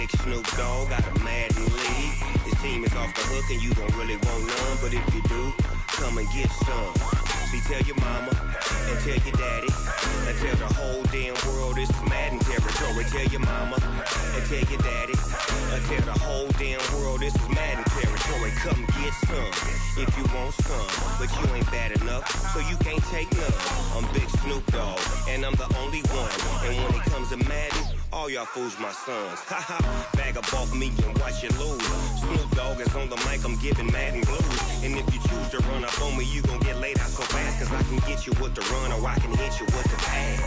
Big Snoop Dogg got a Madden league. His team is off the hook and you don't really want none, but if you do, come and get some. See, tell your mama and tell your daddy and tell the whole damn world this is Madden territory. Tell your mama and tell your daddy and tell the whole damn world this is Madden territory. Come get some if you want some, but you ain't bad enough, so you can't take none. I'm Big Snoop Dogg and I'm the only one, and when it comes to Madden, all y'all fools my sons. Haha, bag up off me and watch you lose. Snoop Dogg is on the mic, I'm giving Madden blues. And if you choose to run up on me, you gon' get laid out so fast, cause I can get you with the run or I can hit you with the pass.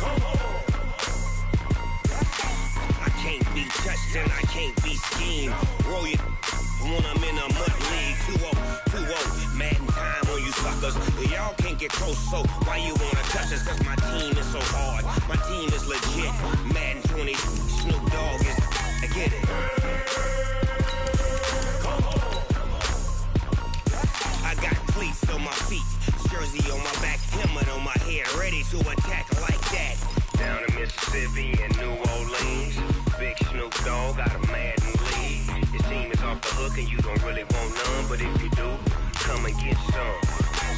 Come on. I can't be touched and I can't be schemed. Roll you when I'm in a mud league. 2-0, Madden time on you suckers. Y'all can't get close, so why you wanna touch us? Cause my team is so hard, my team is legit. Madden 20, Snoop Dogg is, I get it. Come on. I got cleats on my feet, jersey on my back, helmet on my head, ready to attack like that. Down in Mississippi and New Orleans, Big Snoop Dogg got a Madden league. His team is off the hook and you don't really want none, but if you do, come and get some.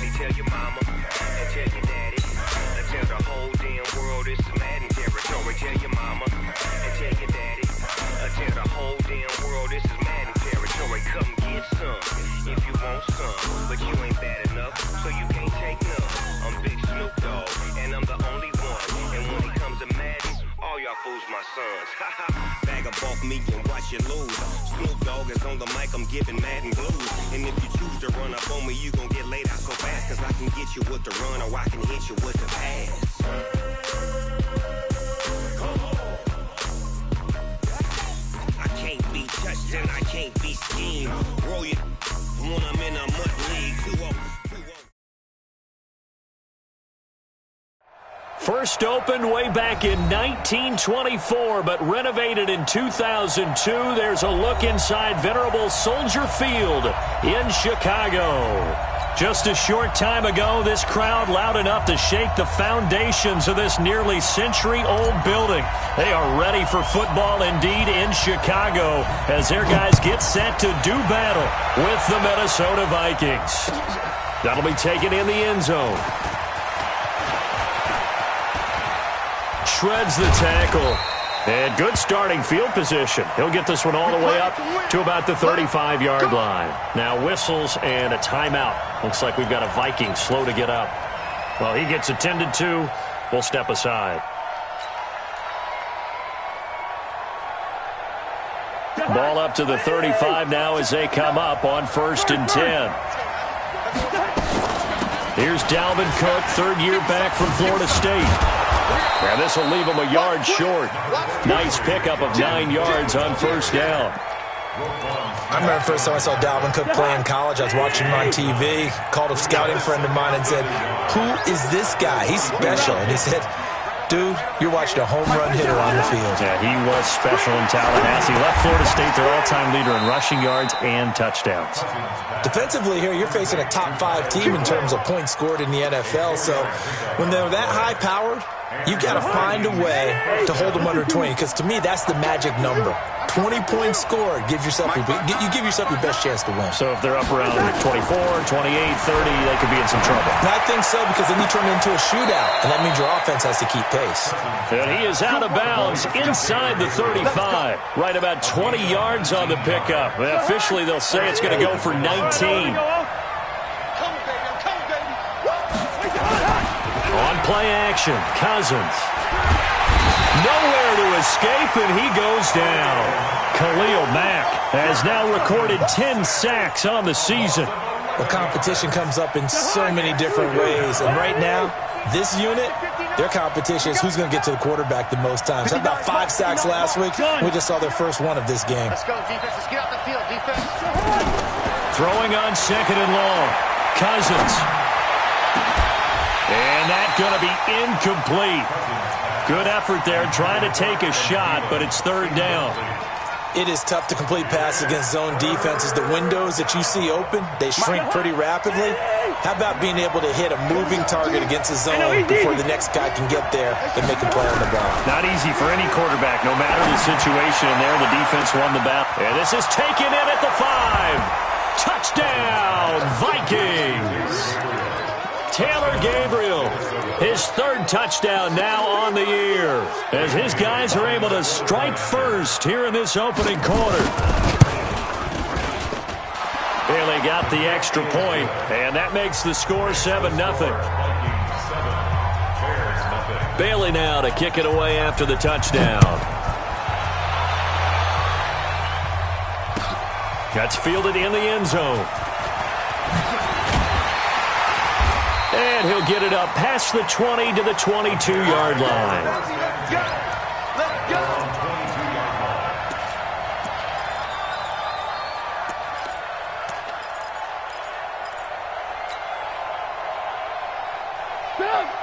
See, tell your mama and tell your daddy and tell the whole damn world this is Madden territory. Tell your mama and tell your daddy and tell the whole damn world this is Madden territory. Come get some if you want some, but you ain't bad enough, so you can't take none. I'm Big Snoop Dogg and I'm the only one, and when it comes to Madden, all y'all fools my sons. Haha, bag up off me and watch you lose. Snoop Dogg is on the mic, I'm giving Madden blues. And if you choose to run up on me, you gon' get laid out so fast, cause I can get you with the run or I can hit you with the pass. Come on. I can't be touched and I can't be schemed. Roll you when I'm in a mud league. 2-0. First opened way back in 1924, but renovated in 2002. There's a look inside venerable Soldier Field in Chicago. Just a short time ago, this crowd loud enough to shake the foundations of this nearly century-old building. They are ready for football indeed in Chicago as their guys get set to do battle with the Minnesota Vikings. That'll be taken in the end zone. Shreds the tackle. And good starting field position. He'll get this one all the way up to about the 35-yard line. Now whistles and a timeout. Looks like we've got a Viking slow to get up. Well, he gets attended to. We'll step aside. Ball up to the 35 now as they come up on 1st and 10. Here's Dalvin Cook, third-year back from Florida State. And this will leave him a yard short. Nice pickup of 9 yards on 1st down. I remember the first time I saw Dalvin Cook play in college. I was watching him on TV. Called a scouting friend of mine and said, "Who is this guy? He's special." And he said, "Dude, you're watching a home run hitter on the field." Yeah, he was special in Tallahassee. Left Florida State their all-time leader in rushing yards and touchdowns. Defensively here, you're facing a top-5 team in terms of points scored in the NFL. So when they're that high-powered, you've got to find a way to hold them under 20, because to me, that's the magic number. 20 points scored, you give yourself your best chance to win. So if they're up around 24, 28, 30, they could be in some trouble. And I think so, because then you turn it into a shootout, and that means your offense has to keep pace. And he is out of bounds inside the 35. Right about 20 yards on the pickup. Officially, they'll say it's going to go for 19. On play action, Cousins. Nowhere to escape, and he goes down. Khalil Mack has now recorded 10 sacks on the season. The competition comes up in so many different ways, and right now, this unit, their competition is who's going to get to the quarterback the most times. Had about 5 sacks last week. We just saw their first one of this game. Let's go, defense. Let's get out the field, defense. Throwing on 2nd and long. Cousins. And that's going to be incomplete. Good effort there trying to take a shot, but it's 3rd down. It is tough to complete passes against zone defenses. The windows that you see open, they shrink pretty rapidly. How about being able to hit a moving target against a zone before the next guy can get there and make a play on the ball? Not easy for any quarterback, no matter the situation. And there, the defense won the battle. And this is taken in at the 5. Touchdown, Vikings! Taylor Gabriel, his third touchdown now on the year, as his guys are able to strike first here in this opening quarter. Bailey got the extra point, and that makes the score 7-0. Bailey now to kick it away after the touchdown. Gets fielded in the end zone. And he'll get it up past the 20 to the 22-yard line. Let's go.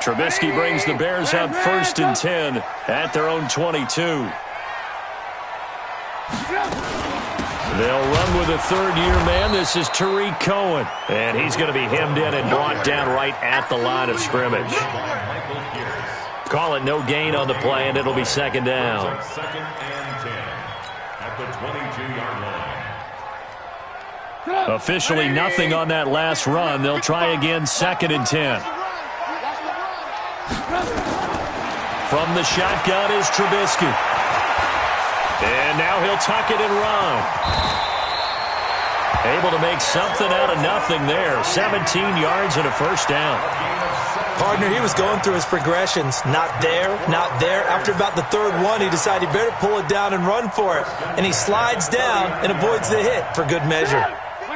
Trubisky brings the Bears up 1st and 10 at their own 22. They'll run with a third-year man. This is Tariq Cohen. And he's going to be hemmed in and brought down right at the line of scrimmage. Call it no gain on the play, and it'll be 2nd down. 2nd and 10 at the 22-yard line. Officially nothing on that last run. They'll try again 2nd and 10. From the shotgun is Trubisky. And now he'll tuck it and run. Able to make something out of nothing there. 17 yards and a 1st down. Partner, he was going through his progressions. Not there, not there. After about the 3rd one, he decided he better pull it down and run for it. And he slides down and avoids the hit for good measure.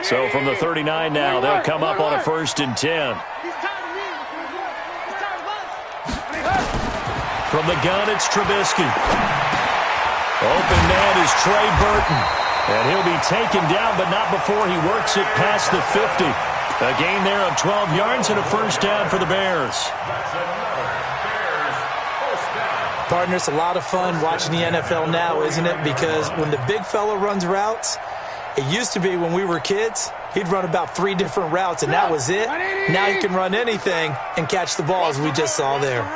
So from the 39 now, they'll come up on a 1st and 10. From the gun, it's Trubisky. Open man is Trey Burton. And he'll be taken down, but not before he works it past the 50. A gain there of 12 yards and a 1st down for the Bears. Partner, it's a lot of fun watching the NFL now, isn't it? Because when the big fella runs routes, it used to be when we were kids, he'd run about 3 different routes, and that was it. Now he can run anything and catch the ball, as we just saw there.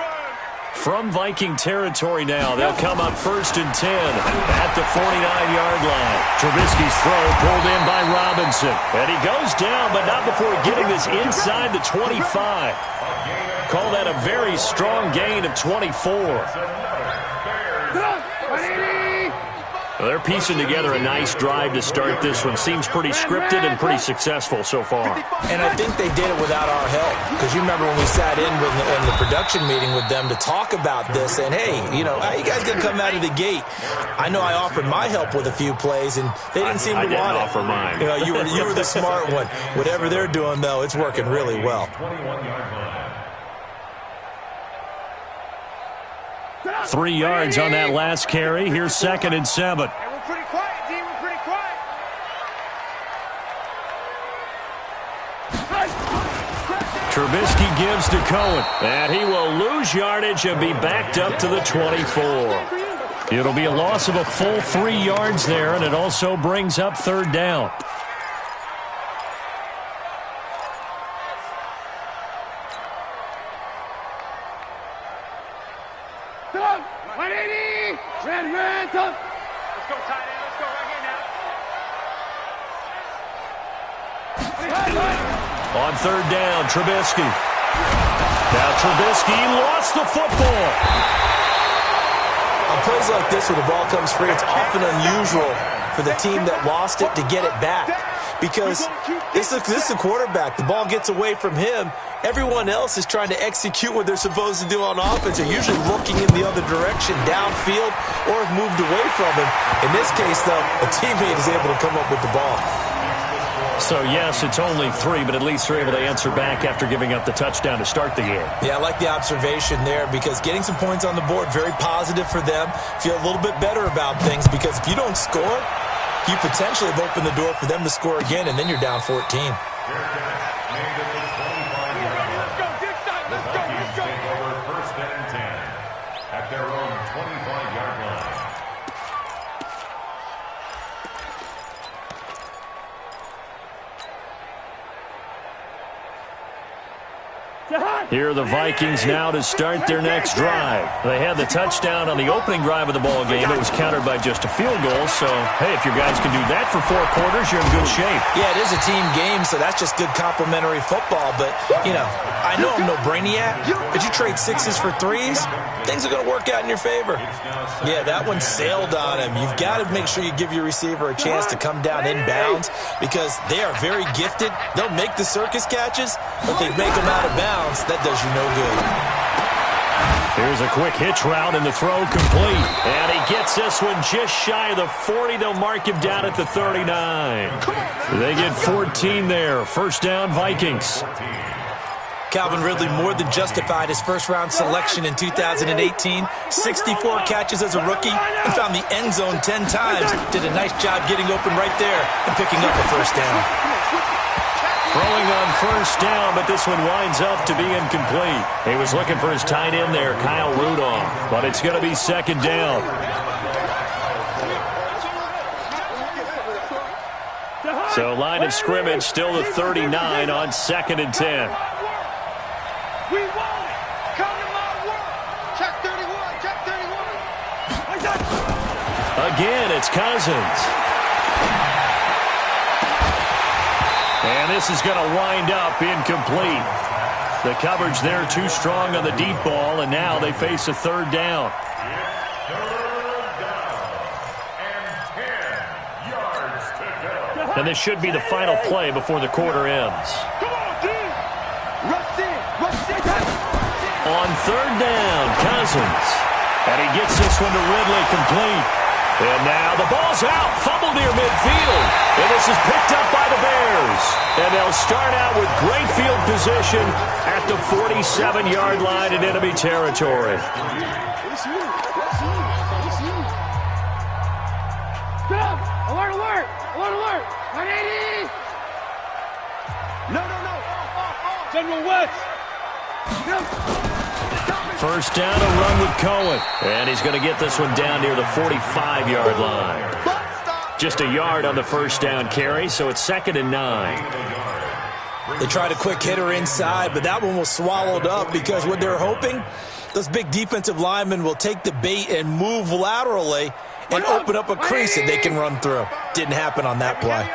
From Viking territory now, they'll come up 1st and 10 at the 49-yard line. Trubisky's throw pulled in by Robinson. And he goes down, but not before getting this inside the 25. Call that a very strong gain of 24. Well, they're piecing together a nice drive to start this one. Seems pretty scripted and pretty successful so far. And I think they did it without our help. Because you remember when we sat in the production meeting with them to talk about this, and hey, you know, how you guys going to come out of the gate? I know I offered my help with a few plays, and they didn't seem to want it. I didn't offer mine. You know, you were the smart one. Whatever they're doing, though, it's working really well. 3 yards on that last carry. Here's 2nd and 7. Hey, we're pretty quiet, D. We're pretty quiet. Trubisky gives to Cohen. And he will lose yardage and be backed up to the 24. It'll be a loss of a full 3 yards there, and it also brings up 3rd down. Let's go, tight end. Let's go right here now. On 3rd down, Trubisky. Now Trubisky lost the football. On plays like this where the ball comes free, it's often unusual for the team that lost it to get it back. Because this is the quarterback. The ball gets away from him. Everyone else is trying to execute what they're supposed to do on offense. They're usually looking in the other direction, downfield, or have moved away from him. In this case, though, a teammate is able to come up with the ball. So, yes, it's only 3, but at least they're able to answer back after giving up the touchdown to start the game. Yeah, I like the observation there because getting some points on the board, very positive for them. Feel a little bit better about things because if you don't score, you potentially have opened the door for them to score again, and then you're down 14. Here are the Vikings now to start their next drive. They had the touchdown on the opening drive of the ball game. It was countered by just a field goal. So, hey, if your guys can do that for 4 quarters, you're in good shape. Yeah, it is a team game, so that's just good complimentary football. But, I know I'm no brainiac, but you trade 6s for 3s, things are going to work out in your favor. Yeah, that one sailed on him. You've got to make sure you give your receiver a chance to come down inbounds because they are very gifted. They'll make the circus catches, but they make them out of bounds. That does you no good. Here's a quick hitch route, and the throw complete. And he gets this one just shy of the 40. They'll mark him down at the 39. They get 14 there. First down, Vikings. Calvin Ridley more than justified his first-round selection in 2018. 64 catches as a rookie and found the end zone 10 times. Did a nice job getting open right there and picking up a first down. Throwing on first down, but this one winds up to be incomplete. He was looking for his tight end there, Kyle Rudolph, but it's going to be second down. So line of scrimmage still the 39 on 2nd and 10. We want it. Come to my world. Check 31. Check 31. Again, it's Cousins. And this is going to wind up incomplete. The coverage there too strong on the deep ball, and now they face a third down. And this should be the final play before the quarter ends. Come on, dude. Rush in. Rush in. On third down, Cousins. And he gets this one to Ridley complete. And now the ball's out. Fumble near midfield. And this is picked up by the Bears. And they'll start out with great field position at the 47-yard line in enemy territory. It's you. It's you. It's you. Stop. Alert, alert. Alert, alert. 180. No. General West. First down, a run with Cohen. And he's going to get this one down near the 45-yard line. Just a yard on the first down carry, so it's 2nd and 9. They tried a quick hitter inside, but that one was swallowed up because what they're hoping, those big defensive linemen will take the bait and move laterally and open up a crease that they can run through. Didn't happen on that play.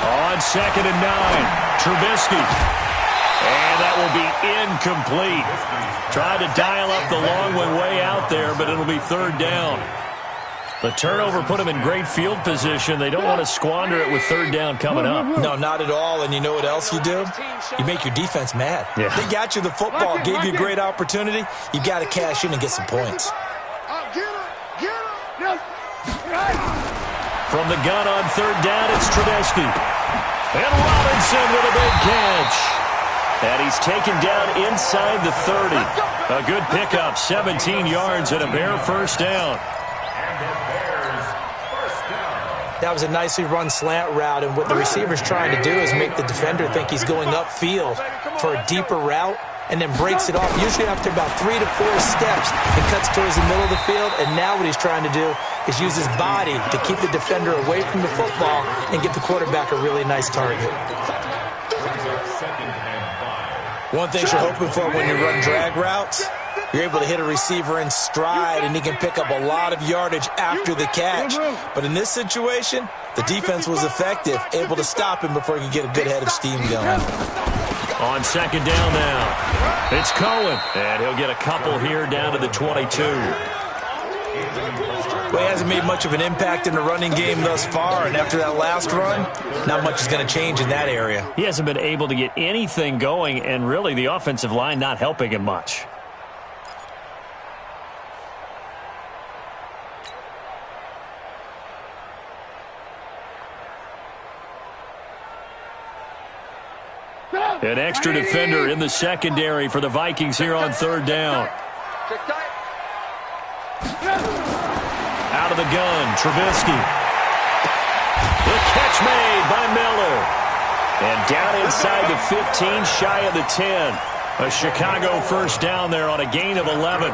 On 2nd and 9, Trubisky. And that will be incomplete. Tried to dial up the long one way out there, but it'll be third down. The turnover put them in great field position. They don't want to squander it with third down coming up. No, not at all. And you know what else you do? You make your defense mad. Yeah. They got you the football, gave you a great opportunity. You got to cash in and get some points. From the gun on third down, it's Trubisky. And Robinson with a big catch. And he's taken down inside the 30. A good pickup, 17 yards and a Bear first down. That was a nicely run slant route, and what the receiver's trying to do is make the defender think he's going upfield for a deeper route and then breaks it off, usually after about 3 to 4 steps. It cuts towards the middle of the field, and now what he's trying to do is use his body to keep the defender away from the football and give the quarterback a really nice target. One thing you're hoping for when you run drag routes, you're able to hit a receiver in stride, and he can pick up a lot of yardage after the catch. But in this situation, the defense was effective, able to stop him before he could get a good head of steam going. On second down now, it's Cohen, and he'll get a couple here down to the 22. Well, he hasn't made much of an impact in the running game thus far, and after that last run, not much is going to change in that area. He hasn't been able to get anything going, and really the offensive line not helping him much. An extra defender in the secondary for the Vikings here on third down. Out of the gun, Trubisky. The catch made by Miller. And down inside the 15, shy of the 10. A Chicago first down there on a gain of 11.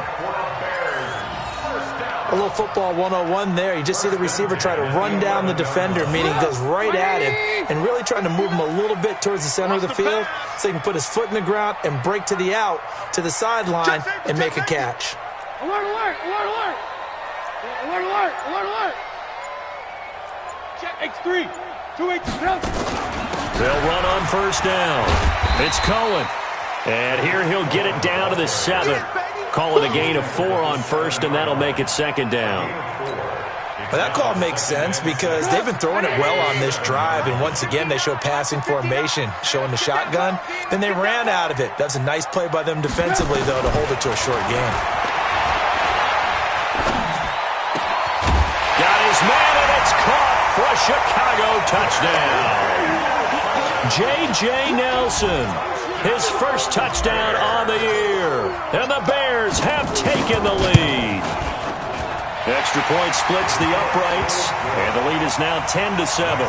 A little football 101 there. You just see the receiver try to run down the defender, meaning he goes right at him and really trying to move him a little bit towards the center of the field so he can put his foot in the ground and break to the out, to the sideline, and make a catch. Alert, alert, alert, alert. Alert, alert, alert, alert. Check X3. 2X. They'll run on first down. It's Cohen. And here he'll get it down to the 7. Call it a gain of 4 on first, and that'll make it second down. Well, that call makes sense because they've been throwing it well on this drive, and once again they show passing formation, showing the shotgun. Then they ran out of it. That's a nice play by them defensively, though, to hold it to a short gain. Got his man, and it's caught for a Chicago touchdown. J.J. Nelson, his first touchdown on the year, and the Bears have taken the lead. Extra point splits the uprights, and the lead is now 10-7.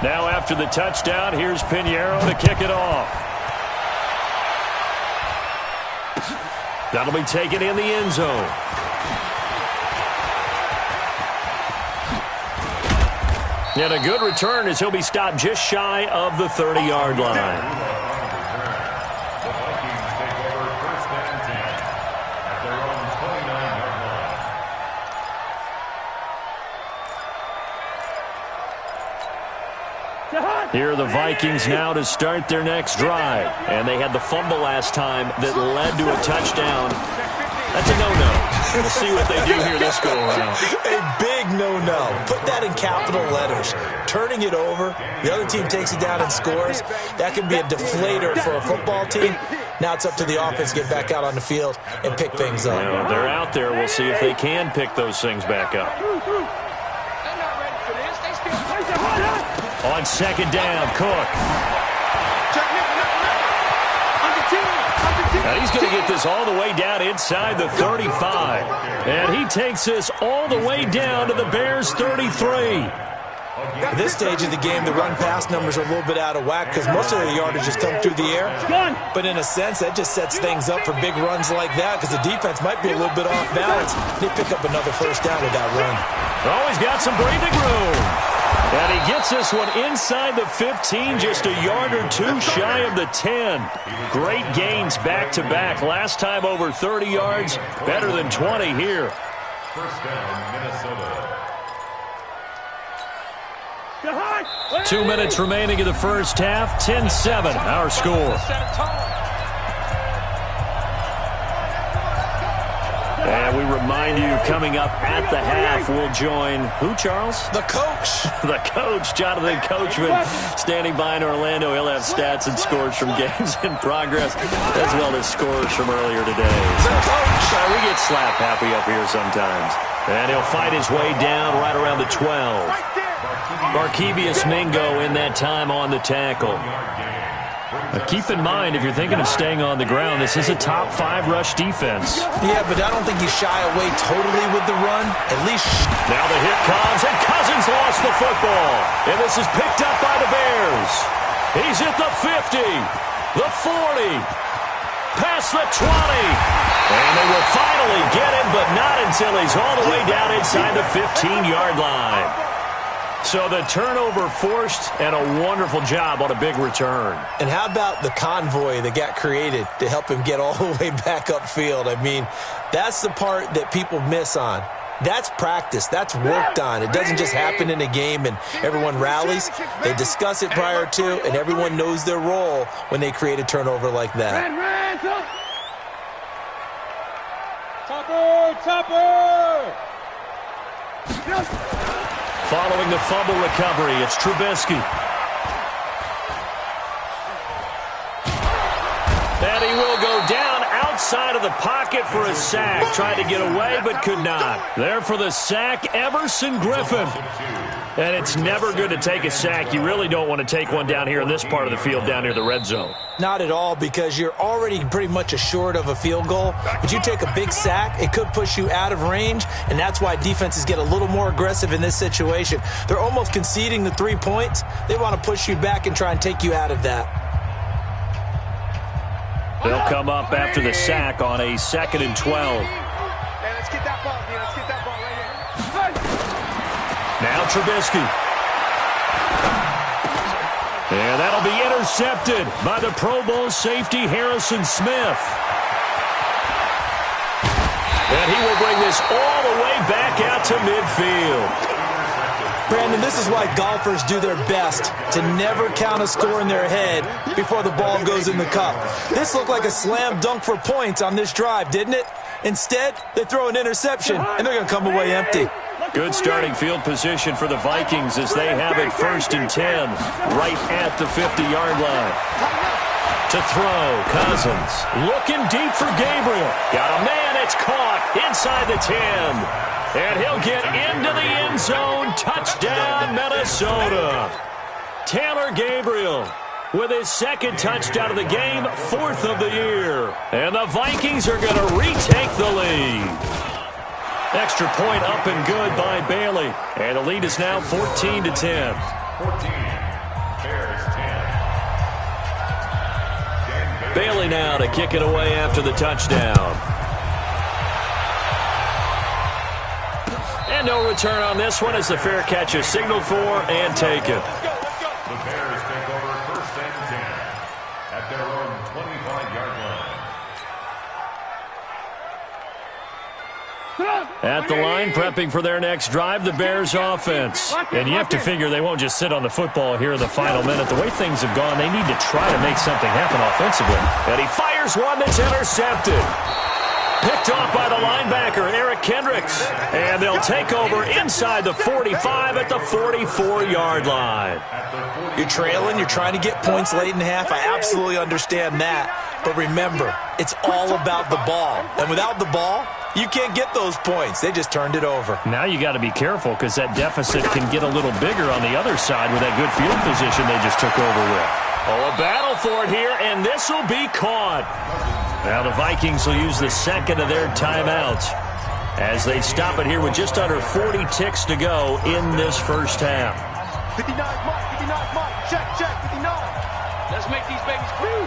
Now after the touchdown, here's Pinheiro to kick it off. That'll be taken in the end zone. And a good return as he'll be stopped just shy of the 30-yard line. Here are the Vikings now to start their next drive. And they had the fumble last time that led to a touchdown. That's a no-no. We'll see what they do here this go-around. A big no-no. Put that in capital letters. Turning it over, the other team takes it down and scores. That can be a deflator for a football team. Now it's up to the offense to get back out on the field and pick things up. Well, they're out there. We'll see if they can pick those things back up. On second down, Cook. Now he's going to get this all the way down inside the 35. And he takes this all the way down to the Bears' 33. At this stage of the game, the run-pass numbers are a little bit out of whack because most of the yardage just come through the air. But in a sense, that just sets things up for big runs like that because the defense might be a little bit off balance. They pick up another first down with that run. Always got some breathing room. And he gets this one inside the 15, just a yard or two shy of the 10. Great gains back-to-back. Last time over 30 yards, better than 20 here. First down, Minnesota. 2 minutes remaining in the first half. 10-7, our score. And we remind you, coming up at the half, we'll join who, Charles? The coach. The coach, Jonathan Coachman, standing by in Orlando. He'll have stats and scores from games in progress, as well as scores from earlier today. The coach. We get slap happy up here sometimes. And he'll fight his way down right around the 12. Barkevius Mingo in that time on the tackle. Now keep in mind, if you're thinking of staying on the ground, this is a top 5 rush defense. Yeah, but I don't think you shy away totally with the run. At least. Now the hit comes, and Cousins lost the football. And this is picked up by the Bears. He's at the 50, the 40, past the 20. And they will finally get him, but not until he's all the way down inside the 15-yard line. So the turnover forced, and a wonderful job on a big return. And how about the convoy that got created to help him get all the way back upfield? I mean, that's the part that people miss on. That's practice. That's worked on. It doesn't just happen in a game and everyone rallies. They discuss it prior to, and everyone knows their role when they create a turnover like that. Topper! Following the fumble recovery, it's Trubisky. And he will go down outside of the pocket for a sack. Tried to get away, but could not. There for the sack, Everson Griffin. And it's never good to take a sack. You really don't want to take one down here in this part of the field, down near the red zone. Not at all, because you're already pretty much assured of a field goal. But you take a big sack, it could push you out of range, and that's why defenses get a little more aggressive in this situation. They're almost conceding the 3 points. They want to push you back and try and take you out of that. They'll come up after the sack on a 2nd and 12. Hey, let's get that ball, man. Let's get that ball right here. Now Trubisky. And that'll be intercepted by the Pro Bowl safety Harrison Smith. And he will bring this all the way back out to midfield. Brandon, this is why golfers do their best to never count a score in their head before the ball goes in the cup. This looked like a slam dunk for points on this drive, didn't it? Instead, they throw an interception, and they're going to come away empty. Good starting field position for the Vikings as they have it 1st and 10, right at the 50-yard line. To throw, Cousins looking deep for Gabriel. Got a man, it's caught inside the 10. And he'll get into the end zone. Touchdown, Minnesota. Taylor Gabriel with his 2nd touchdown of the game, 4th of the year. And the Vikings are going to retake the lead. Extra point up and good by Bailey. And the lead is now 14-10. 14. Bears 10. Bailey now to kick it away after the touchdown. And no return on this one as the fair catch is signaled for and taken. The Bears take over 1st and 10 at their own 25-yard line. At the line, prepping for their next drive, the Bears offense. And you have to figure they won't just sit on the football here in the final minute. The way things have gone, they need to try to make something happen offensively. And he fires one that's intercepted. Picked off by the linebacker, Eric Kendricks. And they'll take over inside the 45 at the 44-yard line. You're trailing, you're trying to get points late in half. I absolutely understand that. But remember, it's all about the ball. And without the ball, you can't get those points. They just turned it over. Now you got to be careful because that deficit can get a little bigger on the other side with that good field position they just took over with. Oh, a battle for it here, and this will be caught. Now the Vikings will use the 2nd of their timeouts as they stop it here with just under 40 ticks to go in this first half. 59 Mike, 59 Mike. Check, 59. Let's make these babies flag.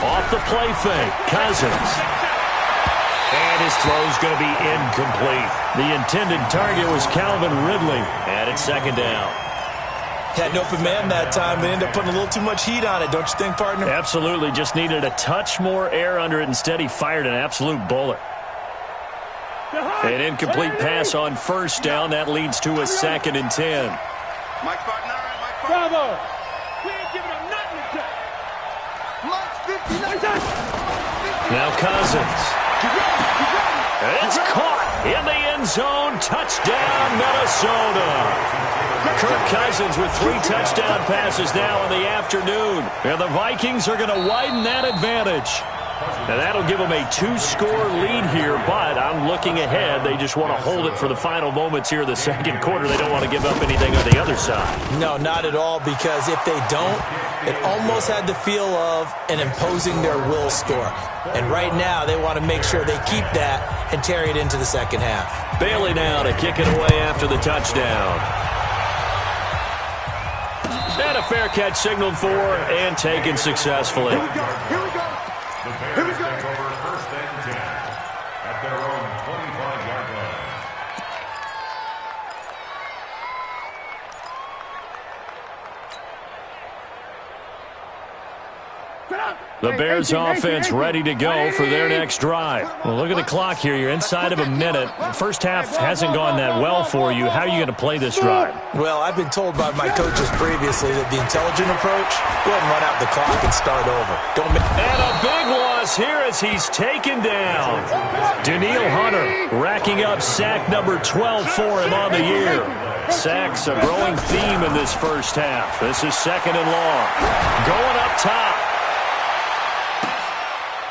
Off the play fake, Cousins. And his throw's going to be incomplete. The intended target was Calvin Ridley, and it's 2nd down. Had an open man that time. They ended up putting a little too much heat on it, don't you think, partner? Absolutely. Just needed a touch more air under it. Instead, he fired an absolute bullet. An incomplete pass on 1st down. That leads to a 2nd and 10. Mike Spartan, all right, Mike Spartan. Bravo. We ain't giving them nothing to check. Lunch 59. Now Cousins. It's caught in the end zone. Touchdown, Minnesota. Kirk Cousins with 3 touchdown passes now in the afternoon. And the Vikings are going to widen that advantage. And that'll give them a 2-score lead here, but I'm looking ahead. They just want to hold it for the final moments here in the 2nd quarter. They don't want to give up anything on the other side. No, not at all, because if they don't, it almost had the feel of an imposing their will score. And right now, they want to make sure they keep that and carry it into the 2nd half. Bailey now to kick it away after the touchdown. And a fair catch signaled for and taken successfully. Here we go. The Bears take over 1st and 10 at their own 25-yard line. The Bears offense ready to go for their next drive. Well, look at the clock here. You're inside of a minute. The first half hasn't gone that well for you. How are you going to play this drive? Well, I've been told by my coaches previously that the intelligent approach, go ahead and run out the clock and start over. And a big loss here as he's taken down. Daniil Hunter racking up sack number 12 for him on the year. Sacks a growing theme in this first half. This is 2nd and long. Going up top.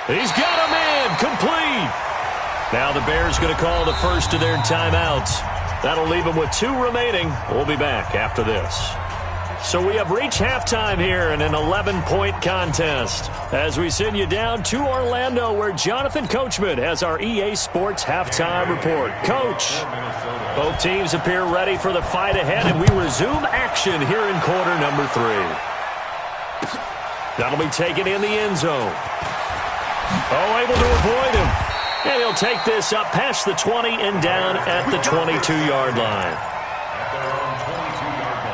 He's got him in, complete. Now the Bears going to call the first of their timeouts. That'll leave them with 2 remaining. We'll be back after this. So we have reached halftime here in an 11-point contest as we send you down to Orlando where Jonathan Coachman has our EA Sports halftime report. Coach, both teams appear ready for the fight ahead, and we resume action here in quarter number 3. That'll be taken in the end zone. Oh, able to avoid him. And he'll take this up past the 20 and down at the 22-yard line. At their own 22-yard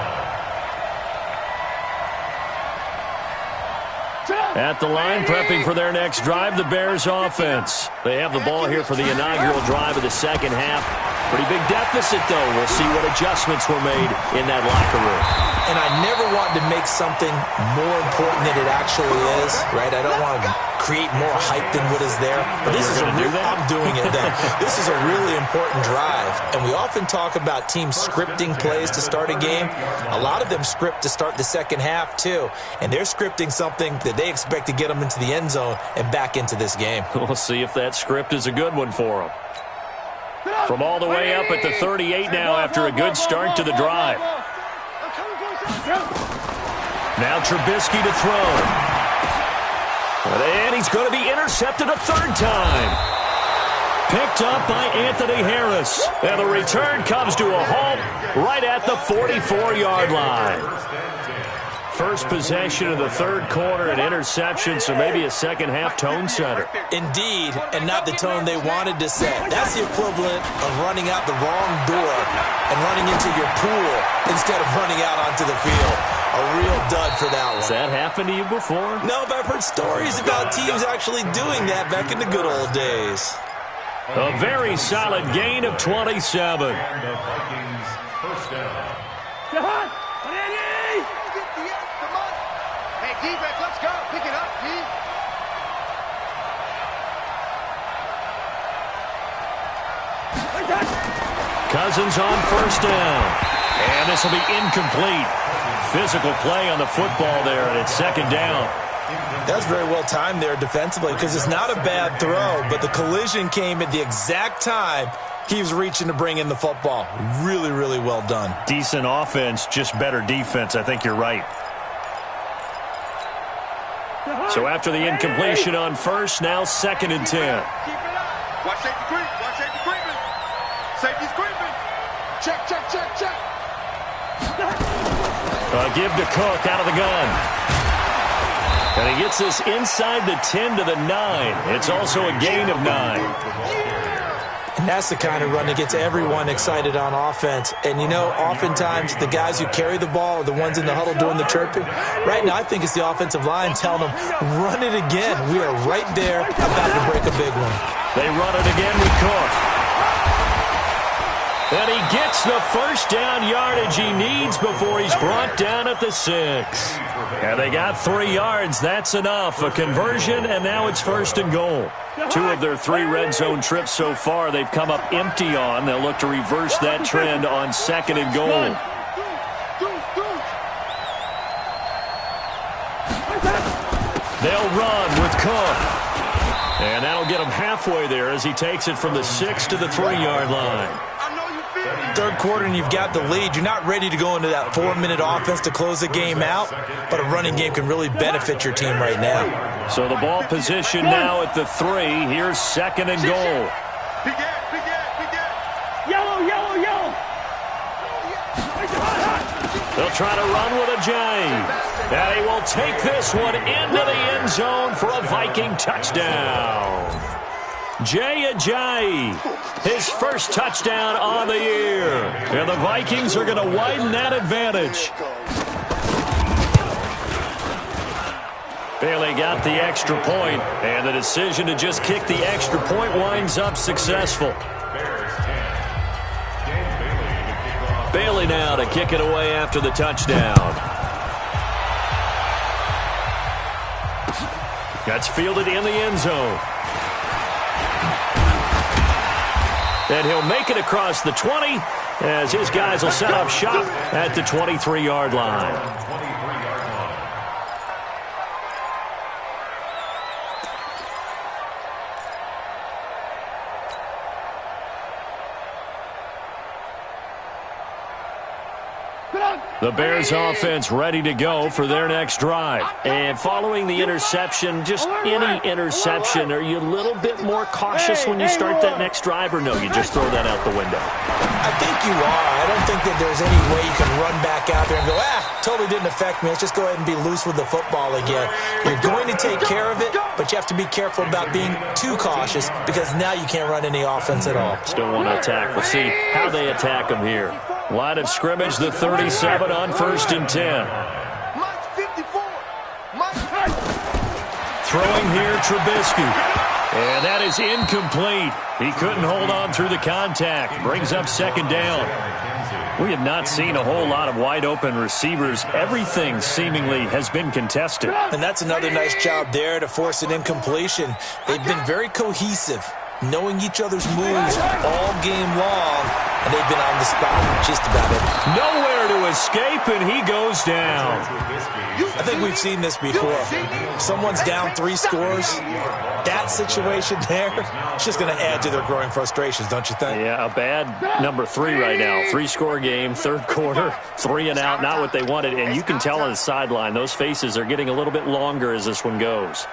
line. At the line, prepping for their next drive, the Bears offense. They have the ball here for the inaugural drive of the second half. Pretty big deficit, though. We'll see what adjustments were made in that locker room. And I never want to make something more important than it actually is, right? I don't want to create more hype than what is there. But this is a real, I'm doing it then. This is a really important drive. And we often talk about teams scripting plays to start a game. A lot of them script to start the second half, too. And they're scripting something that they expect to get them into the end zone and back into this game. We'll see if that script is a good one for them. From all the way up at the 38 now after a good start to the drive. Now Trubisky to throw. And he's going to be intercepted a third time. Picked up by Anthony Harris. And the return comes to a halt right at the 44-yard line. First possession of the third quarter, an interception, so maybe a second-half tone setter. Indeed, and not the tone they wanted to set. That's the equivalent of running out the wrong door and running into your pool instead of running out onto the field. A real dud for that one. Has that happened to you before? No, but I've heard stories about teams actually doing that back in the good old days. A very solid gain of 27. The Vikings first down. Defense, let's go. Pick it up, D. Cousins on first down. And this will be incomplete. Physical play on the football there, and it's second down. That's very well timed there defensively because it's not a bad throw, but the collision came at the exact time he was reaching to bring in the football. Really, really well done. Decent offense, just better defense. I think you're right. So after the incompletion on first, now second and 10. Keep it up. Watch safety creep. Watch safety creeping. Safety's creeping. Check, check, check, check. Give to Cook out of the gun. And he gets this inside the 10 to the 9. It's also a gain of 9. And that's the kind of run that gets everyone excited on offense. And, you know, oftentimes the guys who carry the ball are the ones in the huddle doing the chirping. Right now, I think it's the offensive line telling them, run it again. We are right there about to break a big one. They run it again with Cook. And he gets the first down yardage he needs before he's brought down at the 6. And they got 3 yards. That's enough. A conversion, and now it's first and goal. 2 of their 3 red zone trips so far they've come up empty on. They'll look to reverse that trend on second and goal. They'll run with Cook. And that'll get him halfway there as he takes it from the 6 to the 3-yard line. Third quarter and you've got the lead. You're not ready to go into that 4-minute offense to close the game out, but a running game can really benefit your team right now. So the ball position now at the 3. Here's second and goal. Yellow, yellow, yellow. They'll try to run with a J. And he will take this one into the end zone for a Viking touchdown. Jay Ajayi, his first touchdown on the year. And the Vikings are going to widen that advantage. Bailey got the extra point, and the decision to just kick the extra point winds up successful. Bailey now to kick it away after the touchdown. That's fielded in the end zone. And he'll make it across the 20 as his guys will set up shop at the 23-yard line. The Bears offense ready to go for their next drive. And following the interception, just any interception, are you a little bit more cautious when you start that next drive, or no, you just throw that out the window? I think you are. I don't think that there's any way you can run back out there and go, totally didn't affect me. Let's just go ahead and be loose with the football again. You're going to take care of it, but you have to be careful about being too cautious because now you can't run any offense at all. Still want to attack. We'll see how they attack them here. Line of scrimmage, the 37 on 1st and 10. Throwing here, Trubisky. And that is incomplete. He couldn't hold on through the contact. Brings up 2nd down. We have not seen a whole lot of wide-open receivers. Everything seemingly has been contested. And that's another nice job there to force an incompletion. They've been very cohesive, knowing each other's moves all game long, and they've been on the spot just about it. Nowhere to escape, and he goes down. I think we've seen this before. Someone's down 3 scores. That situation there, it's just going to add to their growing frustrations, don't you think? Yeah, a bad number 3 right now. 3-score game, 3rd quarter, 3 and out, not what they wanted. And you can tell on the sideline, those faces are getting a little bit longer as this one goes.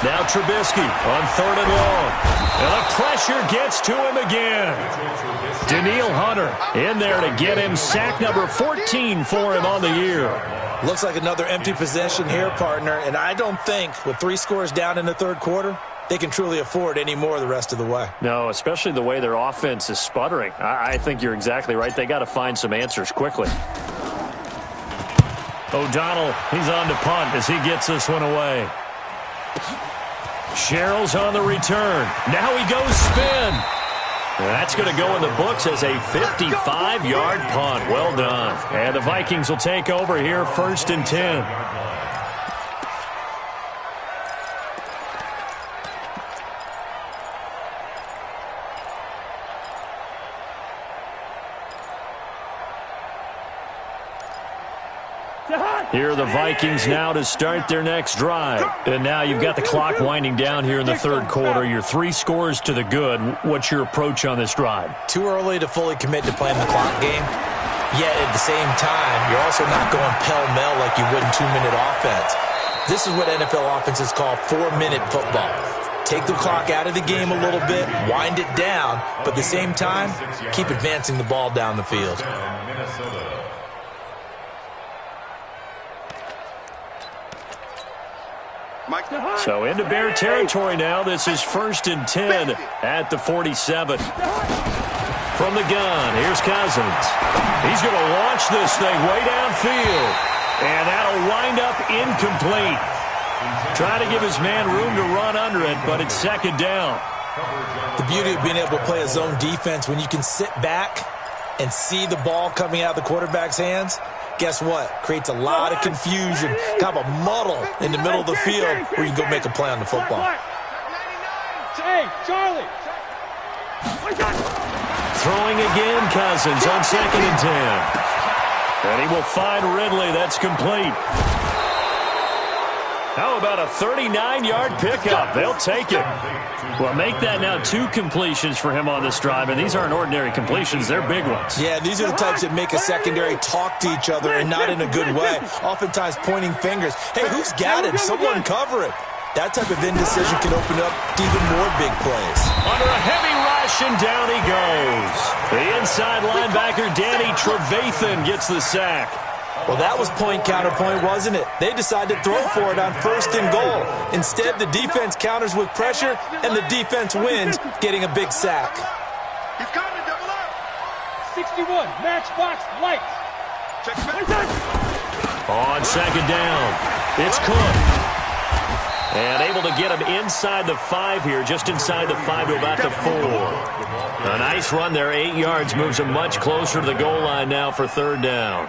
Now Trubisky on 3rd and long. And the pressure gets to him again. Danielle Hunter in there to get him sack number 14 for him on the year. Looks like another empty possession here, partner. And I don't think with 3 scores down in the 3rd quarter, they can truly afford any more the rest of the way. No, especially the way their offense is sputtering. I think you're exactly right. They got to find some answers quickly. O'Donnell, he's on to punt as he gets this one away. Sherrill's on the return. Now he goes spin. That's going to go in the books as a 55-yard punt. Well done. And the Vikings will take over here 1st and 10. Here are the Vikings now to start their next drive. And now you've got the clock winding down here in the 3rd quarter. You're 3 scores to the good. What's your approach on this drive? Too early to fully commit to playing the clock game. Yet at the same time, you're also not going pell-mell like you would in 2-minute offense. This is what NFL offenses call 4-minute football. Take the clock out of the game a little bit, wind it down, but at the same time, keep advancing the ball down the field. So into Bear territory now. This is 1st and 10 at the 47. From the gun, here's Cousins. He's going to launch this thing way downfield. And that'll wind up incomplete. Trying to give his man room to run under it, but it's 2nd down. The beauty of being able to play a zone defense when you can sit back and see the ball coming out of the quarterback's hands, guess what? Creates a lot of confusion, kind of a muddle in the middle of the field where you can go make a play on the football. Hey, Charlie. Throwing again, Cousins on 2nd and 10. And he will find Ridley. That's complete. How about a 39-yard pickup? They'll take it. Well, make that now 2 completions for him on this drive, and these aren't ordinary completions. They're big ones. Yeah, these are the types that make a secondary talk to each other and not in a good way. Oftentimes pointing fingers. Hey, who's got it? Someone cover it. That type of indecision can open up to even more big plays. Under a heavy rush, and down he goes. The inside linebacker, Danny Trevathan, gets the sack. Well, that was point counterpoint, wasn't it? They decided to throw for it on 1st and goal. Instead, the defense counters with pressure, and the defense wins, getting a big sack. He's coming to double up. 61, matchbox lights. Check On 2nd down, it's Cook. And able to get him inside the 5 here, just inside the 5 to about the 4. A nice run there, 8 yards, moves him much closer to the goal line now for 3rd down.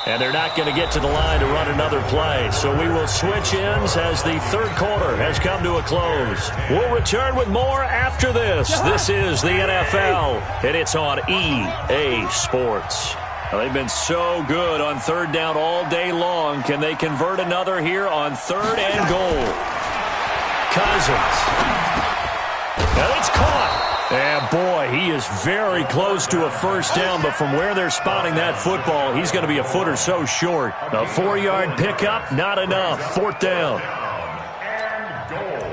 And they're not going to get to the line to run another play. So we will switch ends as the 3rd quarter has come to a close. We'll return with more after this. This is the NFL, and it's on EA Sports. Well, they've been so good on 3rd down all day long. Can they convert another here on 3rd and goal? Cousins. And it's caught. And boy, he is very close to a first down, but from where they're spotting that football, he's going to be a foot or so short. A 4-yard pickup, not enough. 4th down. And goal.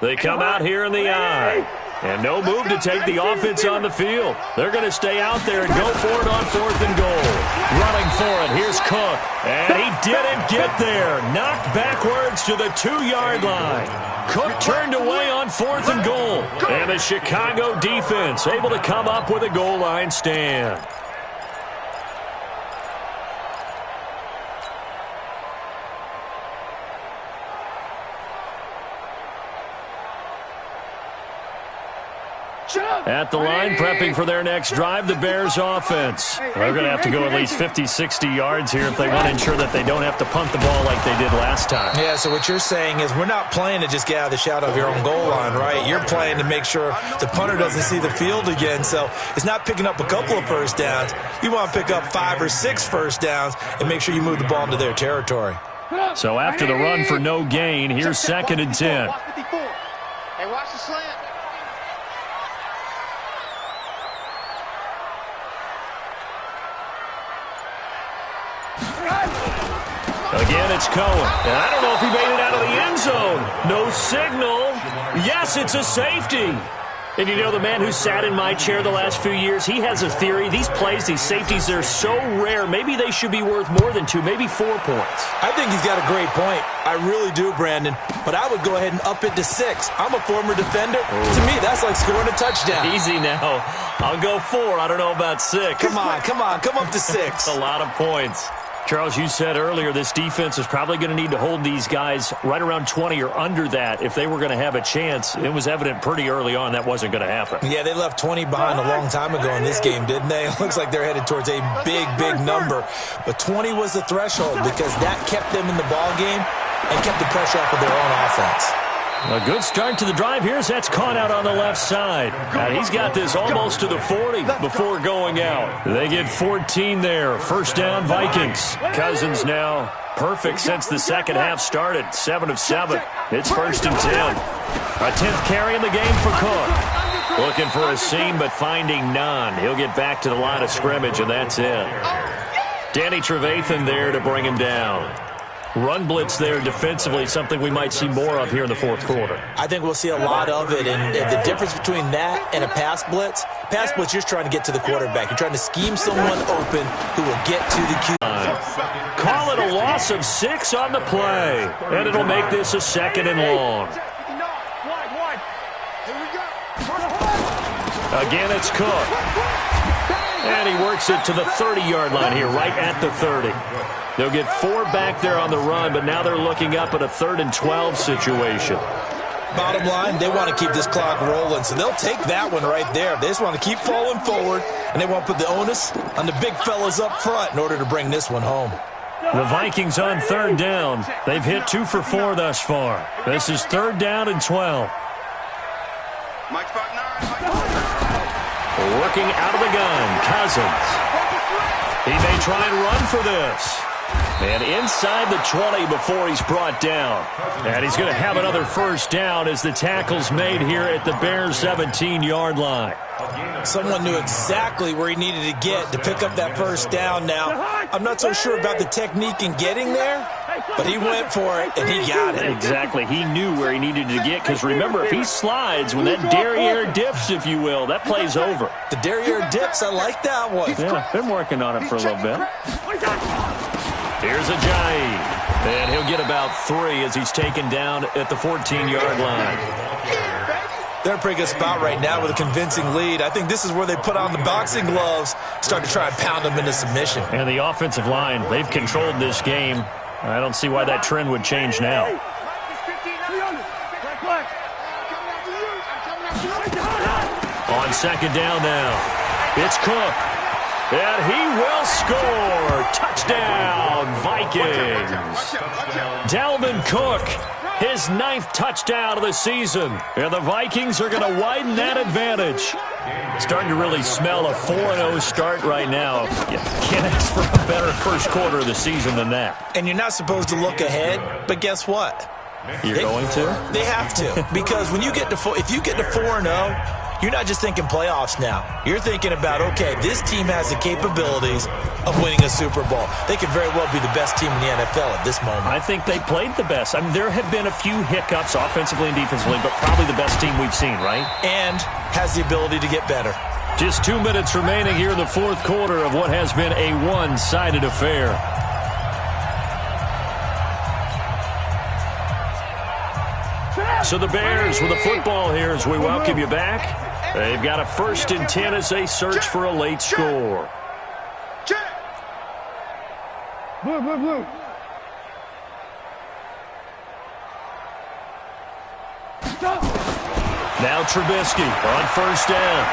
They come out here in the I. And no move to take the offense on the field. They're going to stay out there and go for it on 4th and goal. Running for it, here's Cook. And he didn't get there. Knocked backwards to the 2-yard line. Cook turned away on 4th and goal. And the Chicago defense able to come up with a goal line stand. At the line, prepping for their next drive, the Bears offense. They're going to have to go at least 50, 60 yards here if they want to ensure that they don't have to punt the ball like they did last time. Yeah, so what you're saying is we're not playing to just get out of the shadow of your own goal line, right? You're playing to make sure the punter doesn't see the field again. So it's not picking up a couple of first downs. You want to pick up 5 or 6 first downs and make sure you move the ball into their territory. So after the run for no gain, here's 2nd and 10. Hey, watch the slant. Again, it's Cohen. And I don't know if he made it out of the end zone. No signal. Yes, it's a safety. And you know, the man who sat in my chair the last few years, he has a theory. These plays, these safeties, they're so rare. Maybe they should be worth more than 2, maybe 4 points. I think he's got a great point. I really do, Brandon. But I would go ahead and up it to 6. I'm a former defender. To me, that's like scoring a touchdown. Easy now. I'll go 4. I don't know about 6. Come on. Come up to 6. A lot of points. Charles, you said earlier this defense is probably going to need to hold these guys right around 20 or under that if they were going to have a chance. It was evident pretty early on that wasn't going to happen. Yeah, they left 20 behind a long time ago in this game, didn't they? It looks like they're headed towards a big, big number. But 20 was the threshold because that kept them in the ball game and kept the pressure off of their own offense. A good start to the drive here as that's caught out on the left side. And he's got this almost to the 40 before going out. They get 14 there. First down, Vikings. Cousins now perfect since the second half started. 7 of 7. It's 1st and 10. A 10th carry in the game for Cook. Looking for a seam, but finding none. He'll get back to the line of scrimmage, and that's it. Danny Trevathan there to bring him down. Run blitz there defensively, something we might see more of here in the 4th quarter. I think we'll see a lot of it, and the difference between that and a pass blitz, you're trying to get to the quarterback. You're trying to scheme someone open who will get to the QB. Call it a loss of 6 on the play, and it'll make this a 2nd and long. Again, it's Cook. And he works it to the 30-yard line here, right at the 30. They'll get 4 back there on the run, but now they're looking up at a 3rd and 12 situation. Bottom line, they want to keep this clock rolling, so they'll take that one right there. They just want to keep falling forward, and they want to put the onus on the big fellas up front in order to bring this one home. The Vikings on 3rd down. They've hit 2 for 4 thus far. This is 3rd down and 12. Mike 5'9", Working out of the gun, Cousins. He may try and run for this. And inside the 20 before he's brought down. And he's going to have another first down as the tackle's made here at the Bears' 17-yard line. Someone knew exactly where he needed to get to pick up that first down. Now, I'm not so sure about the technique in getting there, but he went for it, and he got it. Exactly. He knew where he needed to get, because remember, if he slides, when that derriere dips, if you will, that play's over. The derriere dips, I like that one. Yeah, been working on it for a little bit. Here's Ajayi, and he'll get about 3 as he's taken down at the 14-yard line. They're in a pretty good spot right now with a convincing lead. I think this is where they put on the boxing gloves, start to try and pound them into submission. And the offensive line, they've controlled this game. I don't see why that trend would change now. On 2nd down now, it's Cook. And he will score. Touchdown, Vikings. Dalvin Cook his 9th touchdown of the season. And the Vikings are going to widen that advantage. Starting to really smell a 4-0 start right now. You can't ask for a better first quarter of the season than that. And you're not supposed to look ahead, but guess what? You're going to? They have to. Because when you get to if you get to 4-0, you're not just thinking playoffs now. You're thinking about, okay, this team has the capabilities of winning a Super Bowl. They could very well be the best team in the NFL at this moment. I think they played the best. I mean, there have been a few hiccups offensively and defensively, but probably the best team we've seen, right? And has the ability to get better. Just 2 minutes remaining here in the fourth quarter of what has been a one-sided affair. So the Bears with the football here as we welcome you back. They've got a 1st and 10 as they search for a late score. Blue. Now Trubisky on 1st down.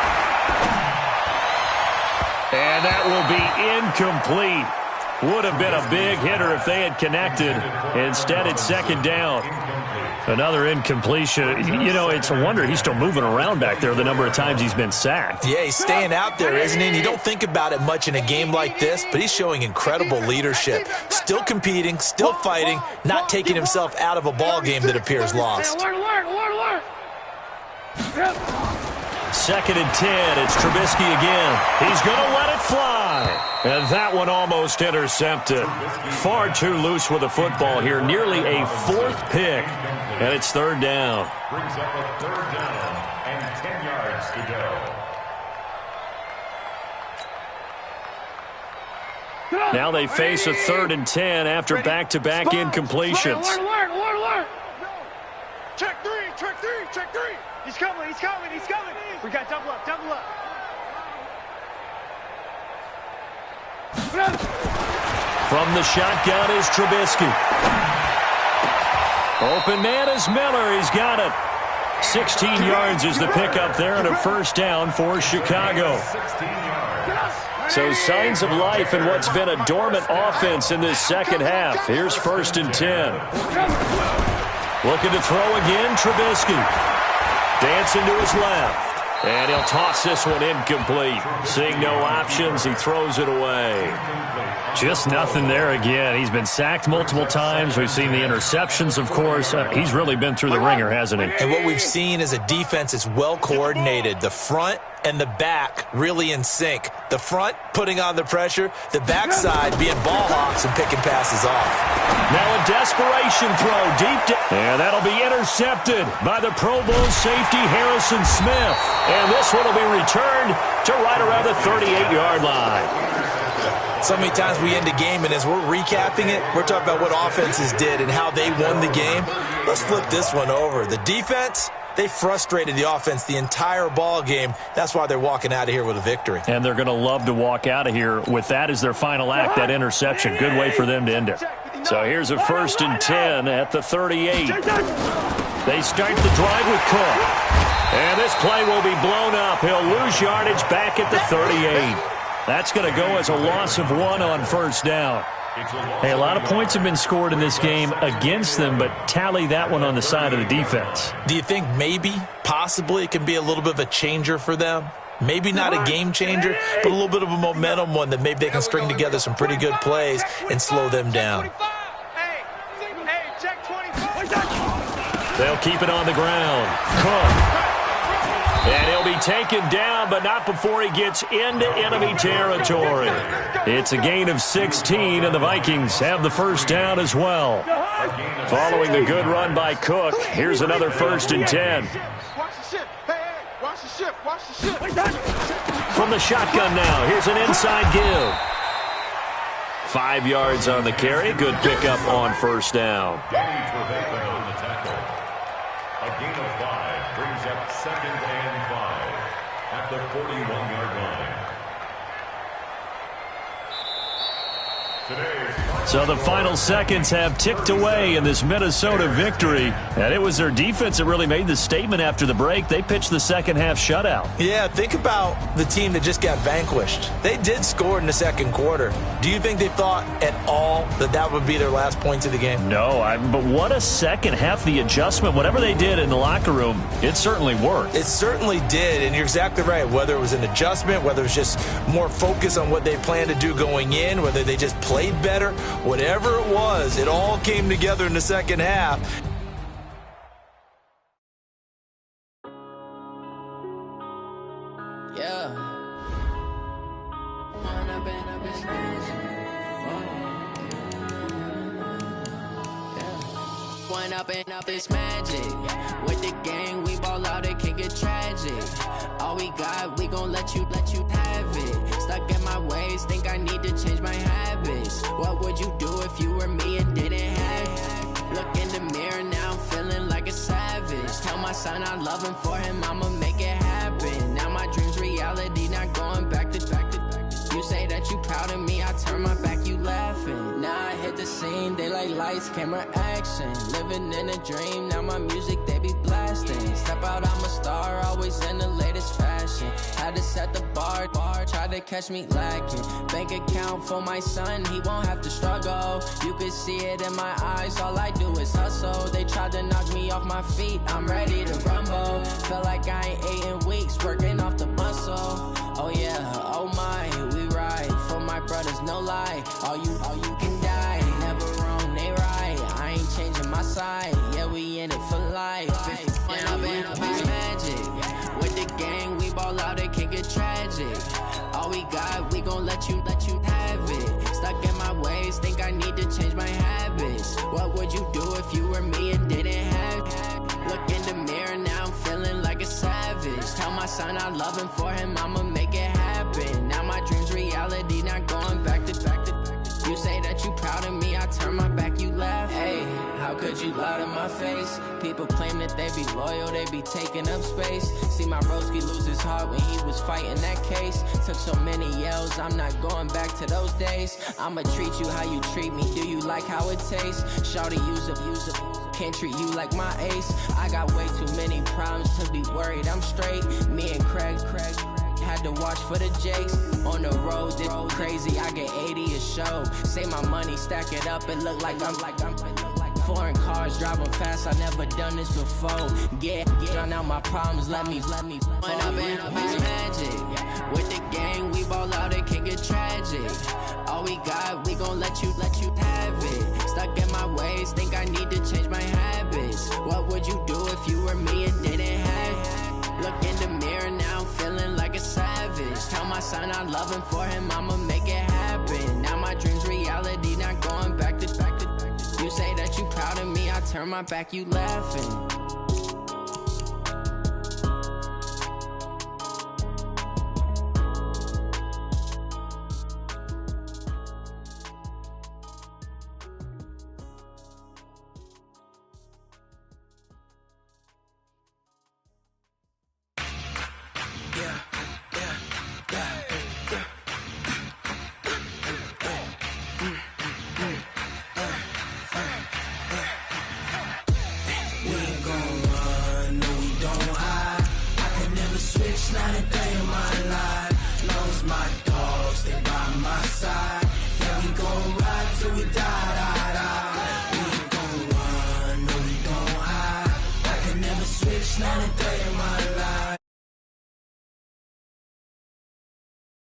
And that will be incomplete. Would have been a big hitter if they had connected. Instead, it's 2nd down. Another incompletion. You know, it's a wonder he's still moving around back there the number of times he's been sacked. Yeah, he's staying out there, isn't he? And you don't think about it much in a game like this, but he's showing incredible leadership. Still competing, still fighting, not taking himself out of a ball game that appears lost. 2nd and 10. It's Trubisky again. He's going to let it fly. And that one almost intercepted. Far too loose with the football here. Nearly a 4th pick. And it's 3rd down. Brings up a 3rd down and 10 yards to go. Now they face a 3rd and 10 after back-to-back incompletions. Check three. He's coming. We got double up. From the shotgun is Trubisky. Open man is Miller. He's got it. 16 yards is the pickup there and a 1st down for Chicago. So signs of life in what's been a dormant offense in this second half. Here's 1st and 10. Looking to throw again, Trubisky. Dancing to his left. And he'll toss this one incomplete. Seeing no options, he throws it away. Just nothing there again. He's been sacked multiple times. We've seen the interceptions, of course. He's really been through the ringer, hasn't he? And what we've seen is a defense that's well coordinated. The front and the back really in sync. The front putting on the pressure, the backside being ball hawks and picking passes off. Now a desperation throw deep down. And that'll be intercepted by the Pro Bowl safety Harrison Smith. And this one will be returned to right around the 38-yard line. So many times we end a game, and as we're recapping it, we're talking about what offenses did and how they won the game. Let's flip this one over. The defense, they frustrated the offense the entire ball game. That's why they're walking out of here with a victory. And they're going to love to walk out of here with that as their final act, that interception. Good way for them to end it. So here's a 1st and 10 at the 38. They start the drive with Cook. And this play will be blown up. He'll lose yardage back at the 38. That's going to go as a loss of 1 on 1st down. Hey, a lot of points have been scored in this game against them, but tally that one on the side of the defense. Do you think maybe, possibly, it can be a little bit of a changer for them? Maybe not a game changer, but a little bit of a momentum one that maybe they can string together some pretty good plays and slow them down. They'll keep it on the ground. Cook. And he'll be taken down, but not before he gets into enemy territory. It's a gain of 16, and the Vikings have the 1st down as well. Following the good run by Cook, here's another 1st and 10. From the shotgun now, here's an inside give. 5 yards on the carry. Good pickup on 1st down. A gain of 5 brings up 2nd and 5 at the 41-yard line. Today's So the final seconds have ticked away in this Minnesota victory. And it was their defense that really made the statement after the break. They pitched the second half shutout. Yeah, think about the team that just got vanquished. They did score in the second quarter. Do you think they thought at all that that would be their last points of the game? No, but what a second half. The adjustment, whatever they did in the locker room, it certainly worked. It certainly did, and you're exactly right. Whether it was an adjustment, whether it was just more focus on what they planned to do going in, whether they just played better, whatever it was, it all came together in the second half. Yeah. One up and up is magic. With the gang, we ball out, it can get tragic. All we got, we gon' let you have it. Stuck in my ways, think I need to change my habits. What would you do if you were me and didn't have it? Look in the mirror, now I'm feeling like a savage. Tell my son I love him, for him I'ma make it happen. Now my dream's reality, not going back to. You say that you proud of me, I turn my back, you laughing. Now I hit the scene, they like lights, camera, action. Living in a dream, now my music, they be blasting. Step out, I'm a star, always in the latest fashion. Had to set the bar, try to catch me lacking. Bank account for my son, he won't have to struggle. You can see it in my eyes, all I do is hustle. They tried to knock me off my feet, I'm ready to rumble. Feel like I ain't ate in weeks, working off the muscle. Oh yeah, oh my, we ride for my brothers, no lie. All you can die, never wrong, they right. I ain't changing my side, yeah, we in it for life. If up and up is magic. With the gang, we ball out, it can get tragic. All we got, we gon' let you have it. Stuck in my ways, think I need to change my habits. What would you do if you were me and didn't have it? Look in the mirror, now I'm feeling like a savage. Tell my son I love him, for him I'ma make it happen. Now my dream's reality, not going back to. You say that you proud of me, I turn my back, you laugh. Hey, how could you lie to my face? People claim that they be loyal, they be taking up space. See my broski lose his heart when he was fighting that case. Took so many yells, I'm not going back to those days. I'ma treat you how you treat me, do you like how it tastes? Shawty, use up, can't treat you like my ace. I got way too many problems to be worried, I'm straight. Me and Craig had to watch for the Jakes. On the road, this crazy, I get 80 a show. Say my money, stack it up, it look like I'm foreign cars, driving fast, I never done this before. Get drown out my problems, let me One up and up is magic. With the gang, we ball out, it can get tragic. All we got, we gon' let you have it. Stuck in my ways, think I need to change my habits. What would you do if you were me and didn't have it? Look in the mirror, now I'm feeling like a savage. Tell my son I love him, for him I'ma make it happen. Now my dream's reality, not going back to. You say that you proud of me, I turn my back, you laughing.